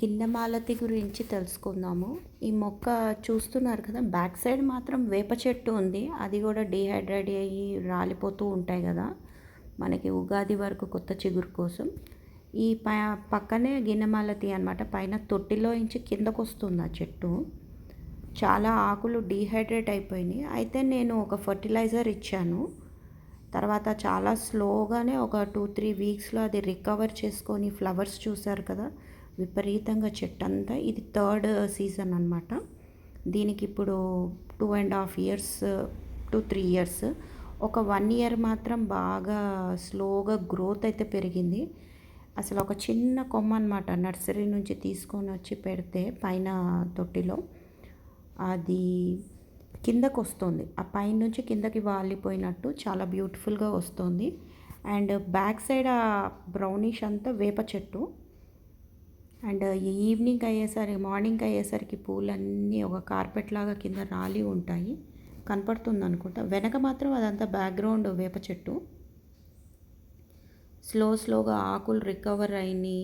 గిన్నెమాలతి గురించి తెలుసుకుందాము. ఈ మొక్క చూస్తున్నారు కదా! బ్యాక్ సైడ్ మాత్రం వేప చెట్టు ఉంది. అది కూడా డీహైడ్రేట్ అయ్యి రాలిపోతూ ఉంటాయి కదా! మనకి ఉగాది వరకు కొత్త చిగురు కోసం. ఈ పక్కనే గిన్నెమాలతి అనమాట. పైన తొట్టిలో నుంచి కిందకొస్తుంది ఆ చెట్టు. చాలా ఆకులు డీహైడ్రేట్ అయిపోయినాయి. అయితే నేను ఒక ఫర్టిలైజర్ ఇచ్చాను. తర్వాత చాలా స్లోగానే ఒక 2-3 వీక్స్లో అది రికవర్ చేసుకొని ఫ్లవర్స్ చూసారు కదా! విపరీతంగా చెట్టంతా. ఇది థర్డ్ సీజన్ అనమాట. దీనికి ఇప్పుడు 2.5 ఇయర్స్ టు 3 ఇయర్స్. ఒక 1 ఇయర్ మాత్రం బాగా స్లోగా గ్రోత్ అయితే పెరిగింది. అసలు ఒక చిన్న కొమ్మ అనమాట, నర్సరీ నుంచి తీసుకొని వచ్చి పెడితే పైన తొట్టిలో అది కిందకు వస్తుంది. ఆ పైన నుంచి కిందకి వాలిపోయినట్టు చాలా బ్యూటిఫుల్గా వస్తుంది. అండ్ బ్యాక్ సైడ్ ఆ బ్రౌనిష్ అంతా వేప చెట్టు. అండ్ మార్నింగ్ అయ్యేసరికి పూలన్నీ ఒక కార్పెట్ లాగా కింద రాలి ఉంటాయి. కనపడుతుంది అనుకుంటా. వెనక మాత్రం అదంతా బ్యాక్గ్రౌండ్ వేప చెట్టు. స్లోగా ఆకులు రికవర్ అయినాయి.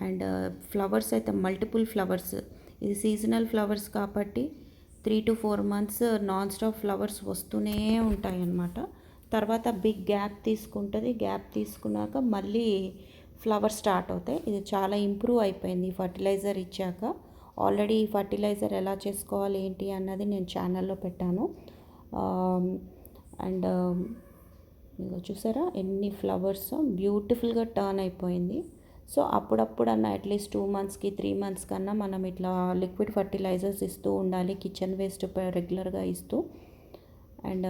అండ్ ఫ్లవర్స్ అయితే మల్టిపుల్ ఫ్లవర్స్. ఇది సీజనల్ ఫ్లవర్స్ కాబట్టి 3 to 4 months non stop flowers వస్తూనే ఉంటాయి అన్నమాట. తర్వాత బిగ్ గ్యాప్ తీసుకుంటుంది. గ్యాప్ తీసుకున్నాక మళ్ళీ ఫ్లవర్స్ స్టార్ట్ అవుతాయి. ఇది చాలా ఇంప్రూవ్ అయిపోయింది ఫర్టిలైజర్ ఇచ్చాక. ఆల్రెడీ ఈ ఫర్టిలైజర్ ఎలా చేసుకోవాలి ఏంటి అన్నది నేను ఛానల్లో పెట్టాను. అండ్ ఇదిగో చూసారా ఎన్ని ఫ్లవర్స్ బ్యూటిఫుల్గా టర్న్ అయిపోయింది. సో అప్పుడప్పుడన్నా అట్లీస్ట్ 2 monthsకి 3 months కన్నా మనం ఇట్లా లిక్విడ్ ఫర్టిలైజర్స్ ఇస్తూ ఉండాలి. కిచెన్ వేస్ట్ రెగ్యులర్గా ఇస్తూ. అండ్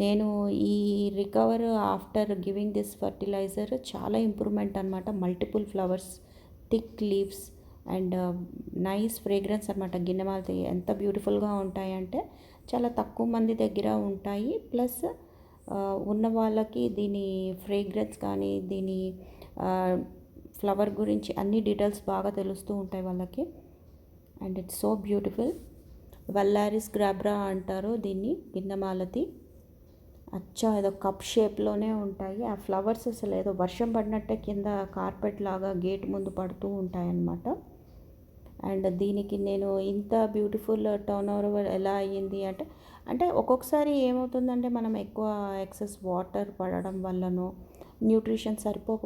నేను ఈ recover after giving this fertiliser చాలా ఇంప్రూవ్మెంట్ అనమాట. Multiple flowers, thick leaves and nice fragrance అనమాట. గిన్నెమాలతి ఎంత బ్యూటిఫుల్గా ఉంటాయంటే చాలా తక్కువ మంది దగ్గర ఉంటాయి. ప్లస్ ఉన్న వాళ్ళకి దీని ఫ్రేగ్రెన్స్ కానీ దీని ఫ్లవర్ గురించి అన్ని డీటెయిల్స్ బాగా తెలుస్తూ ఉంటాయి వాళ్ళకి. And it's so beautiful. Vallaris glabra అంటారు దీన్ని, గిన్నెమాలతి. అచ్చా ఏదో కప్ షేప్లోనే ఉంటాయి ఆ ఫ్లవర్స్. అసలు ఏదో వర్షం పడినట్టే కింద కార్పెట్ లాగా గేట్ ముందు పడుతూ ఉంటాయి అన్నమాట. అండ్ దీనికి నేను ఇంత బ్యూటిఫుల్ టర్న్ ఓవర్ ఎలా అయ్యింది అంటే ఒక్కొక్కసారి ఏమవుతుందంటే మనం ఎక్కువ ఎక్సెస్ వాటర్ పడడం వల్లనో న్యూట్రిషన్ సరిపోక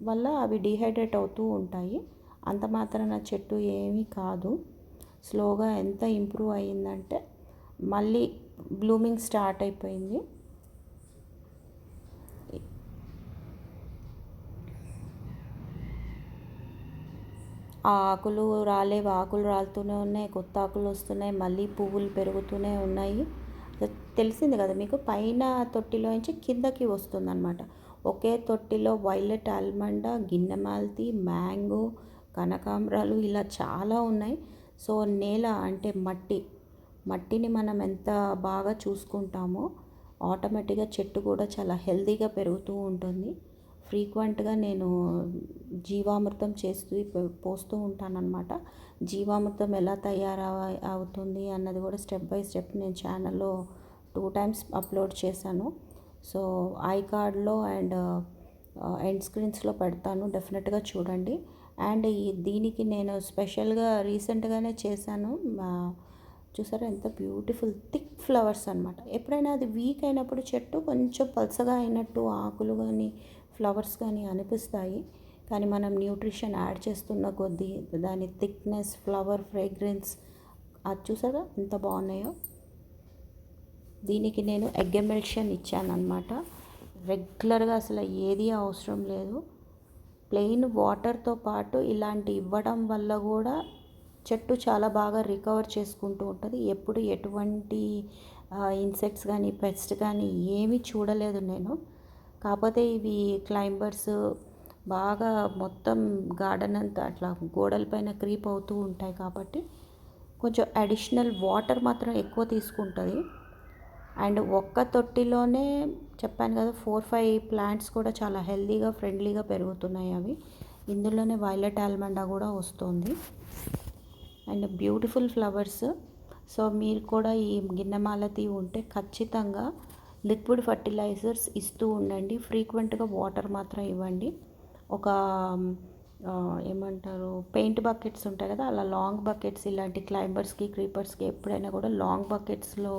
వల్ల అవి డీహైడ్రేట్ అవుతూ ఉంటాయి. అంత మాత్రాన చెట్టు ఏమీ కాదు. స్లోగా ఎంత ఇంప్రూవ్ అయ్యిందంటే మళ్ళీ బ్లూమింగ్ స్టార్ట్ అయిపోయింది. ఆకులు రాలుతూనే ఉన్నాయి, కొత్త ఆకులు వస్తున్నాయి, మళ్ళీ పువ్వులు పెరుగుతూనే ఉన్నాయి. తెలిసింది కదా మీకు, పైన తొట్టిలోంచి కిందకి వస్తుందన్నమాట. ఒకే తొట్టిలో వైలెట్ ఆల్మండా, గిన్నెమాలతి, మ్యాంగో, కనకాంబరాలు ఇలా చాలా ఉన్నాయి. సో నేల అంటే మట్టిని మనం ఎంత బాగా చూసుకుంటామో ఆటోమేటిక్గా చెట్టు కూడా చాలా హెల్తీగా పెరుగుతూ ఉంటుంది. ఫ్రీక్వెంట్గా నేను జీవామృతం పోస్తూ ఉంటానన్నమాట. జీవామృతం ఎలా అవుతుంది అన్నది కూడా స్టెప్ బై స్టెప్ నేను ఛానల్లో 2 times అప్లోడ్ చేశాను. సో ఐ కార్డ్లో అండ్ ఎండ్ స్క్రీన్స్లో పెడతాను, డెఫినెట్గా చూడండి. అండ్ దీనికి నేను స్పెషల్గా రీసెంట్గానే చేశాను. చూసారా ఎంత బ్యూటిఫుల్ థిక్ ఫ్లవర్స్ అనమాట. ఎప్పుడైనా అది వీక్ అయినప్పుడు చెట్టు కొంచెం పల్చగా అయినట్టు ఆకులు కానీ ఫ్లవర్స్ కానీ అనిపిస్తాయి. కానీ మనం న్యూట్రిషన్ యాడ్ చేస్తున్న కొద్దీ దాని థిక్నెస్, ఫ్లవర్ ఫ్రేగ్రెన్స్ అది చూసారా ఎంత బాగున్నాయో. దీనికి నేను ఎగ్ ఎమల్షన్ ఇచ్చాను అనమాట. రెగ్యులర్గా అసలు ఏది అవసరం లేదు. ప్లెయిన్ వాటర్తో పాటు ఇలాంటి ఇవ్వడం వల్ల కూడా చెట్టు చాలా బాగా రికవర్ చేసుకుంటూ ఉంటుంది. ఎప్పుడు ఎటువంటి ఇన్సెక్ట్స్ కానీ పెస్ట్ కానీ ఏమీ చూడలేదు నేను. కాకపోతే ఇవి క్లైంబర్స్ బాగా మొత్తం గార్డెన్ అంతా అట్లా గోడలపైన క్రీప్ అవుతూ ఉంటాయి కాబట్టి కొంచెం అడిషనల్ వాటర్ మాత్రం ఎక్కువ తీసుకుంటుంది. అండ్ ఒక్క తొట్టిలోనే చెప్పాను కదా 4-5 ప్లాంట్స్ కూడా చాలా హెల్తీగా ఫ్రెండ్లీగా పెరుగుతున్నాయి అవి. ఇందులోనే వైలెట్ ఆల్మండా కూడా వస్తుంది. And beautiful flowers. సో మీరు కూడా ఈ గిన్నెమాలతి ఉంటే ఖచ్చితంగా లిక్విడ్ ఫర్టిలైజర్స్ ఇస్తూ ఉండండి. ఫ్రీక్వెంట్గా వాటర్ మాత్రం ఇవ్వండి. ఒక ఏమంటారు, పెయింట్ బకెట్స్ ఉంటాయి కదా, అలా లాంగ్ బకెట్స్ ఇలాంటి క్లైంబర్స్కి క్రీపర్స్కి ఎప్పుడైనా కూడా లాంగ్ బకెట్స్లో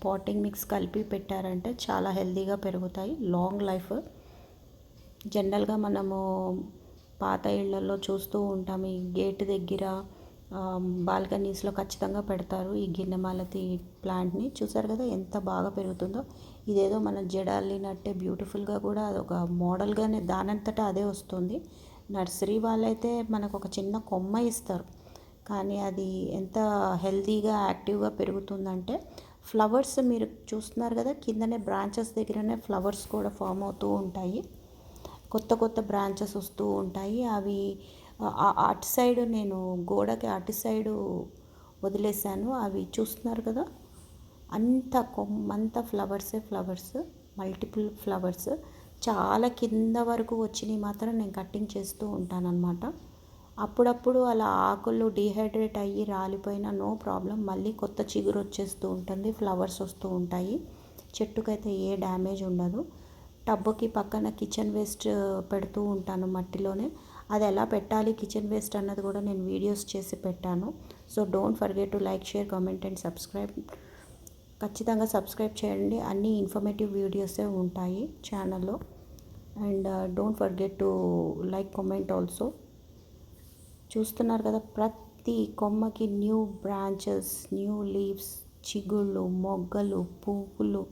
పాటింగ్ మిక్స్ కలిపి పెట్టారంటే చాలా హెల్తీగా పెరుగుతాయి, లాంగ్ లైఫ్. జనరల్గా మనము పాత ఇళ్లలో చూస్తూ ఉంటాం, ఈ గేట్ దగ్గర బాల్కనీస్లో ఖచ్చితంగా పెడతారు ఈ గిన్నెమాలతి ప్లాంట్ని. చూసారు కదా ఎంత బాగా పెరుగుతుందో. ఇదేదో మన జడాలినట్టే బ్యూటిఫుల్గా కూడా అదొక మోడల్గానే దానంతటా అదే వస్తుంది. నర్సరీ వాళ్ళైతే మనకు ఒక చిన్న కొమ్మ ఇస్తారు, కానీ అది ఎంత హెల్తీగా యాక్టివ్గా పెరుగుతుందంటే, ఫ్లవర్స్ మీరు చూస్తున్నారు కదా కిందనే బ్రాంచెస్ దగ్గరనే ఫ్లవర్స్ కూడా ఫామ్ అవుతూ ఉంటాయి, కొత్త కొత్త బ్రాంచెస్ వస్తూ ఉంటాయి. అవి అటు సైడ్ నేను గోడకి అటు సైడు వదిలేసాను, అవి చూస్తున్నారు కదా అంత కొమ్మంతా ఫ్లవర్స్, మల్టిపుల్ ఫ్లవర్స్ చాలా కింద వరకు వచ్చినవి మాత్రం నేను కట్టింగ్ చేస్తూ ఉంటానన్నమాట. అప్పుడప్పుడు అలా ఆకులు డీహైడ్రేట్ అయ్యి రాలిపోయినా నో ప్రాబ్లం, మళ్ళీ కొత్త చిగురు వచ్చేస్తూ ఉంటుంది, ఫ్లవర్స్ వస్తూ ఉంటాయి, చెట్టుకైతే ఏ డ్యామేజ్ ఉండదు. టబ్బుకి పక్కన కిచెన్ వేస్ట్ పెడుతూ ఉంటాను మట్టిలోనే. అది ఎలా పెట్టాలి కిచెన్ వేస్ట్ అన్నది కూడా నేను వీడియోస్ చేసి పెట్టాను. So don't forget to like, share, comment and subscribe. ఖచ్చితంగా సబ్స్క్రైబ్ చేయండి, అన్ని ఇన్ఫర్మేటివ్ వీడియోసే ఉంటాయి ఛానల్లో. And don't forget to like, comment also. చూస్తున్నారు కదా ప్రతి కొమ్మకి న్యూ బ్రాంచెస్, న్యూ లీవ్స్, చిగుళ్ళు, మొగ్గలు, పువ్వులు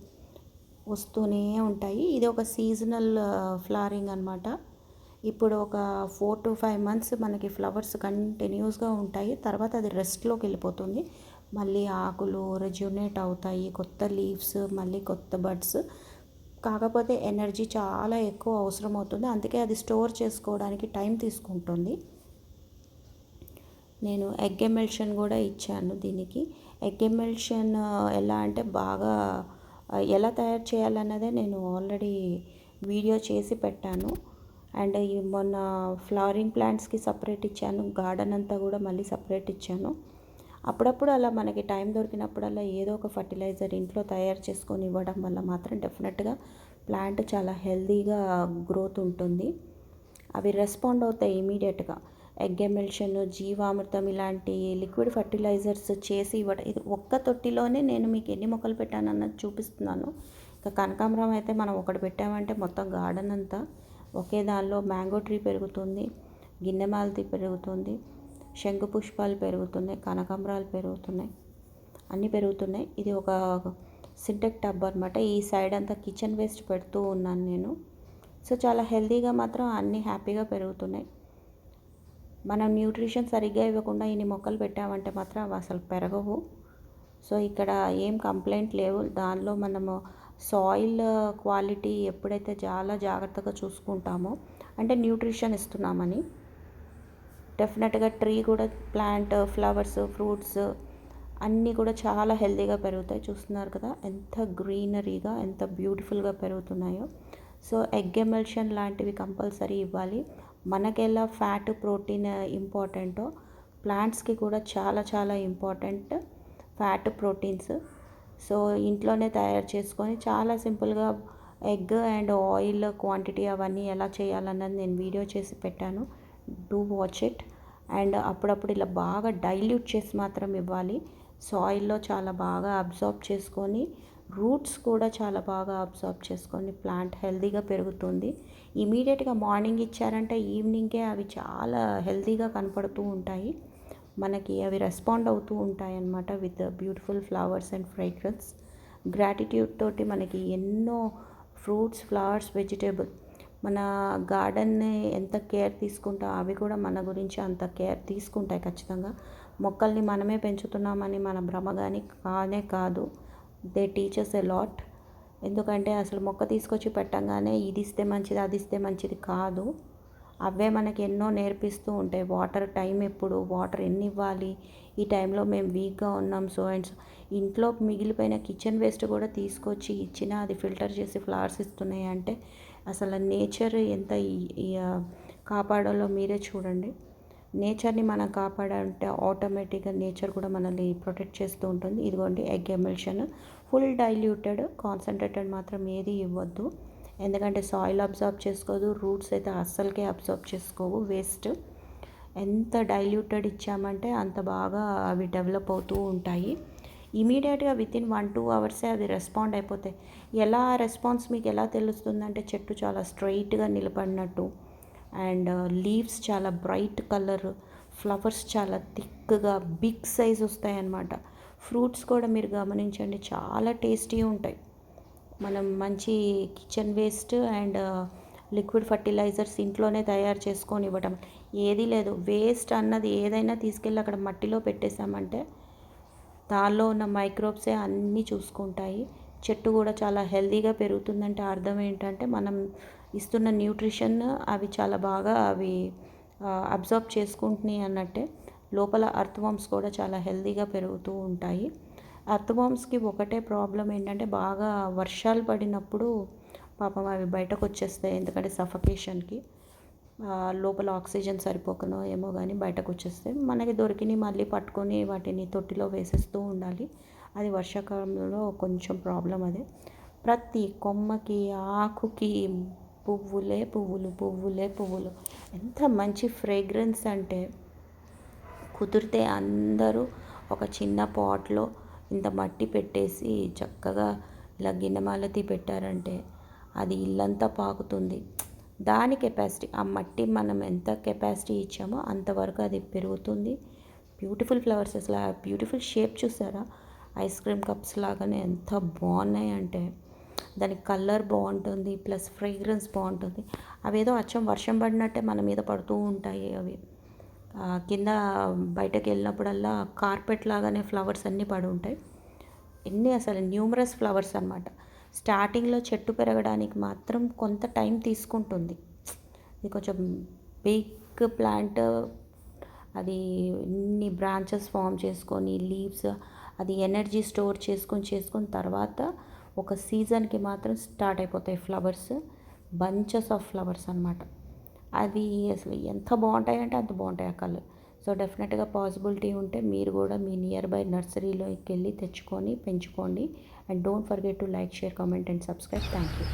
వస్తూనే ఉంటాయి. ఇది ఒక సీజనల్ ఫ్లవరింగ్ అనమాట. ఇప్పుడు ఒక 4 to 5 months మనకి ఫ్లవర్స్ కంటిన్యూస్గా ఉంటాయి, తర్వాత అది రెస్ట్లోకి వెళ్ళిపోతుంది. మళ్ళీ ఆకులు రెజ్యూనేట్ అవుతాయి, కొత్త లీవ్స్, మళ్ళీ కొత్త బడ్స్. కాకపోతే ఎనర్జీ చాలా ఎక్కువ అవసరం అవుతుంది, అందుకే అది స్టోర్ చేసుకోవడానికి టైం తీసుకుంటుంది. నేను ఎగ్ ఎమల్షన్ కూడా ఇచ్చాను దీనికి. ఎగ్ ఎమల్షన్ ఎలా అంటే బాగా ఎలా తయారు చేయాలన్నదే నేను ఆల్రెడీ వీడియో చేసి పెట్టాను. అండ్ మొన్న ఫ్లవరింగ్ ప్లాంట్స్కి సపరేట్ ఇచ్చాను, గార్డెన్ అంతా కూడా మళ్ళీ సపరేట్ ఇచ్చాను. అప్పుడప్పుడు అలా మనకి టైం దొరికినప్పుడల్లా ఏదో ఒక ఫర్టిలైజర్ ఇంట్లో తయారు చేసుకొని ఇవ్వడం వల్ల మాత్రం డెఫినెట్గా ప్లాంట్ చాలా హెల్తీగా గ్రోత్ ఉంటుంది. అవి రెస్పాండ్ అవుతాయి ఇమీడియట్గా. ఎగ్ ఎమల్షన్, జీవామృతం ఇలాంటి లిక్విడ్ ఫర్టిలైజర్స్ చేసి ఇవ్వడం. ఇది ఒక్క తొట్టిలోనే నేను మీకు ఎన్ని మొక్కలు పెట్టానన్నది చూపిస్తున్నాను. ఇంకా కనకాంబరం అయితే మనం ఒకటి పెట్టామంటే మొత్తం గార్డెన్ అంతా ఒకే దానిలో మ్యాంగో ట్రీ పెరుగుతుంది, గిన్నెమాలతి పెరుగుతుంది, శంకు పుష్పాలు పెరుగుతున్నాయి, కనకాంబరాలు పెరుగుతున్నాయి, అన్నీ పెరుగుతున్నాయి. ఇది ఒక సింటెక్ టబ్ అనమాట. ఈ సైడ్ అంతా కిచెన్ వేస్ట్ పెడుతూ ఉన్నాను నేను. సో చాలా హెల్తీగా మాత్రం అన్నీ హ్యాపీగా పెరుగుతున్నాయి. మనం న్యూట్రిషన్ సరిగ్గా ఇవ్వకుండా ఇన్ని మొక్కలు పెట్టామంటే మాత్రం అవి అసలు పెరగవు. సో ఇక్కడ ఏం కంప్లైంట్ లేవు. దానిలో మనము సాయిల్ క్వాలిటీ ఎప్పుడైతే చాలా జాగ్రత్తగా చూసుకుంటామో, అంటే న్యూట్రిషన్ ఇస్తున్నామని, డెఫినెట్గా ట్రీ కూడా, ప్లాంట్, ఫ్లవర్స్, ఫ్రూట్స్ అన్నీ కూడా చాలా హెల్తీగా పెరుగుతాయి. చూస్తున్నారు కదా ఎంత గ్రీనరీగా, ఎంత బ్యూటిఫుల్గా పెరుగుతున్నాయో. సో ఎగ్ ఎమల్షన్ లాంటివి కంపల్సరీ ఇవ్వాలి. మనకెలా ఫ్యాట్, ప్రోటీన్ ఇంపార్టెంటో ప్లాంట్స్కి కూడా చాలా చాలా ఇంపార్టెంట్ ఫ్యాట్, ప్రోటీన్స్. సో ఇంట్లోనే తయారు చేసుకొని చాలా సింపుల్గా ఎగ్ అండ్ ఆయిల్ క్వాంటిటీ అవన్నీ ఎలా చేయాలన్నది నేను వీడియో చేసి పెట్టాను. Do watch it. అండ్ అప్పుడప్పుడు ఇలా బాగా డైల్యూట్ చేసి మాత్రం ఇవ్వాలి. సాయిల్లో చాలా బాగా అబ్జార్బ్ చేసుకొని, రూట్స్ కూడా చాలా బాగా అబ్జార్బ్ చేసుకొని ప్లాంట్ హెల్తీగా పెరుగుతుంది. ఇమీడియట్గా మార్నింగ్ ఇచ్చారంటే ఈవినింగే అవి చాలా హెల్తీగా కనపడుతూ ఉంటాయి మనకి. అవి రెస్పాండ్ అవుతూ ఉంటాయి అన్నమాట with beautiful flowers and fragrance. Gratitude తోటి మనకి ఎన్నో ఫ్రూట్స్, ఫ్లవర్స్, వెజిటేబుల్, మన గార్డెన్ని ఎంత కేర్ తీసుకుంటాం అవి కూడా మన గురించి అంత కేర్ తీసుకుంటాయి ఖచ్చితంగా. మొక్కల్ని మనమే పెంచుతున్నామని మన భ్రమ కానీ కానే కాదు. They teachers a lot. ఎందుకంటే అసలు మొక్క తీసుకొచ్చి పెట్టంగానే ఇది ఇస్తే మంచిది, అది ఇస్తే మంచిది కాదు. అవే మనకి ఎన్నో నేర్పిస్తూ ఉంటాయి. వాటర్ టైం ఎప్పుడు, వాటర్ ఎన్ని ఇవ్వాలి, ఈ టైంలో మేము వీక్గా ఉన్నాం, సో అండ్ సో. ఇంట్లో మిగిలిపోయిన కిచెన్ వేస్ట్ కూడా తీసుకొచ్చి ఇచ్చినా అది ఫిల్టర్ చేసి ఫ్లవర్స్ ఇస్తున్నాయి అంటే అసలు నేచర్ ఎంత కాపాడాలో మీరే చూడండి. నేచర్ని మనం కాపాడాలంటే ఆటోమేటిక్గా నేచర్ కూడా మనల్ని ప్రొటెక్ట్ చేస్తూ ఉంటుంది. ఇదిగోండి egg emulsion, full diluted, concentrated మాత్రం ఏది ఇవ్వద్దు. ఎందుకంటే సాయిల్ అబ్జార్బ్ చేసుకోదు, రూట్స్ అయితే అస్సలకే అబ్జార్బ్ చేసుకోవు, వేస్ట్. ఎంత డైల్యూటెడ్ ఇచ్చామంటే అంత బాగా అవి డెవలప్ అవుతూ ఉంటాయి. ఇమీడియట్గా వితిన్ 1-2 అవర్సే అవి రెస్పాండ్ అయిపోతాయి. ఎలా రెస్పాన్స్ మీకు ఎలా తెలుస్తుందంటే చెట్టు చాలా స్ట్రైట్గా నిలబడినట్టు, అండ్ లీవ్స్ చాలా బ్రైట్ కలర్, ఫ్లవర్స్ చాలా థిక్గా బిగ్ సైజ్ వస్తాయన్నమాట. ఫ్రూట్స్ కూడా మీరు గమనించండి, చాలా టేస్టీ ఉంటాయి. మనం మంచి kitchen waste and liquid fertilisers ఇంట్లోనే తయారు చేసుకొని ఇవ్వటం, ఏదీ లేదు. వేస్ట్ అన్నది ఏదైనా తీసుకెళ్ళి అక్కడ మట్టిలో పెట్టేశామంటే దానిలో ఉన్న మైక్రోబ్సే అన్నీ చూసుకుంటాయి. చెట్టు కూడా చాలా హెల్తీగా పెరుగుతుందంటే అర్థం ఏంటంటే మనం ఇస్తున్న న్యూట్రిషన్ అవి చాలా బాగా అబ్జర్బ్ చేసుకుంటున్నాయి అన్నట్టే. లోపల అర్త్వామ్స్ కూడా చాలా హెల్తీగా పెరుగుతూ ఉంటాయి. అర్త్వామ్స్కి ఒకటే ప్రాబ్లం ఏంటంటే బాగా వర్షాలు పడినప్పుడు పాపం అవి బయటకు వచ్చేస్తాయి, ఎందుకంటే సఫకేషన్కి లోపల ఆక్సిజన్ సరిపోకనో ఏమో కానీ బయటకు వచ్చేస్తాయి. మనకి దొరికినవి మళ్ళీ పట్టుకొని వాటిని తొట్టిలో వేసేస్తూ ఉండాలి. అది వర్షాకాలంలో కొంచెం ప్రాబ్లం అదే. ప్రతి కొమ్మకి, ఆకుకి పువ్వులే పువ్వులు, పువ్వులే పువ్వులు. ఎంత మంచి ఫ్రేగ్రెన్స్ అంటే కుదిరితే అందరూ ఒక చిన్న పాట్లో ఇంత మట్టి పెట్టేసి చక్కగా ఇలా గిన్నెమాలతి పెట్టారంటే అది ఇల్లంతా పాకుతుంది. దాని కెపాసిటీ, ఆ మట్టి మనం ఎంత కెపాసిటీ ఇచ్చామో అంతవరకు అది పెరుగుతుంది. బ్యూటిఫుల్ ఫ్లవర్స్, అసలు ఆ బ్యూటిఫుల్ షేప్ చూసారా, ఐస్ క్రీమ్ కప్స్ లాగానే ఎంత బాగున్నాయి అంటే. దాని కలర్ బాగుంటుంది, ప్లస్ ఫ్రేగ్రెన్స్ బాగుంటుంది. అవేదో అచ్చం వర్షం పడినట్టే మన మీద పడుతూ ఉంటాయి అవి. కింద బయటకు వెళ్ళినప్పుడల్లా కార్పెట్ లాగానే ఫ్లవర్స్ అన్నీ పడి ఉంటాయి. ఎన్ని అసలు న్యూమరస్ ఫ్లవర్స్ అనమాట. స్టార్టింగ్లో చెట్టు పెరగడానికి మాత్రం కొంత టైం తీసుకుంటుంది. ఇది కొంచెం బిగ్ ప్లాంట్, అది ఎన్ని బ్రాంచెస్ ఫామ్ చేసుకొని లీవ్స్, అది ఎనర్జీ స్టోర్ చేసుకొని తర్వాత ఒక సీజన్కి మాత్రం స్టార్ట్ అయిపోతాయి ఫ్లవర్స్, బంచెస్ ఆఫ్ ఫ్లవర్స్ అనమాట. అవి అసలు ఎంత బాగుంటాయంటే అంత బాగుంటాయి ఆ కలర్. సో డెఫినెట్గా పాసిబిలిటీ ఉంటే మీరు కూడా మీ నియర్ బై నర్సరీలోకి వెళ్ళి తెచ్చుకొని పెంచుకోండి. And don't forget to like, share, comment and subscribe. Thank you.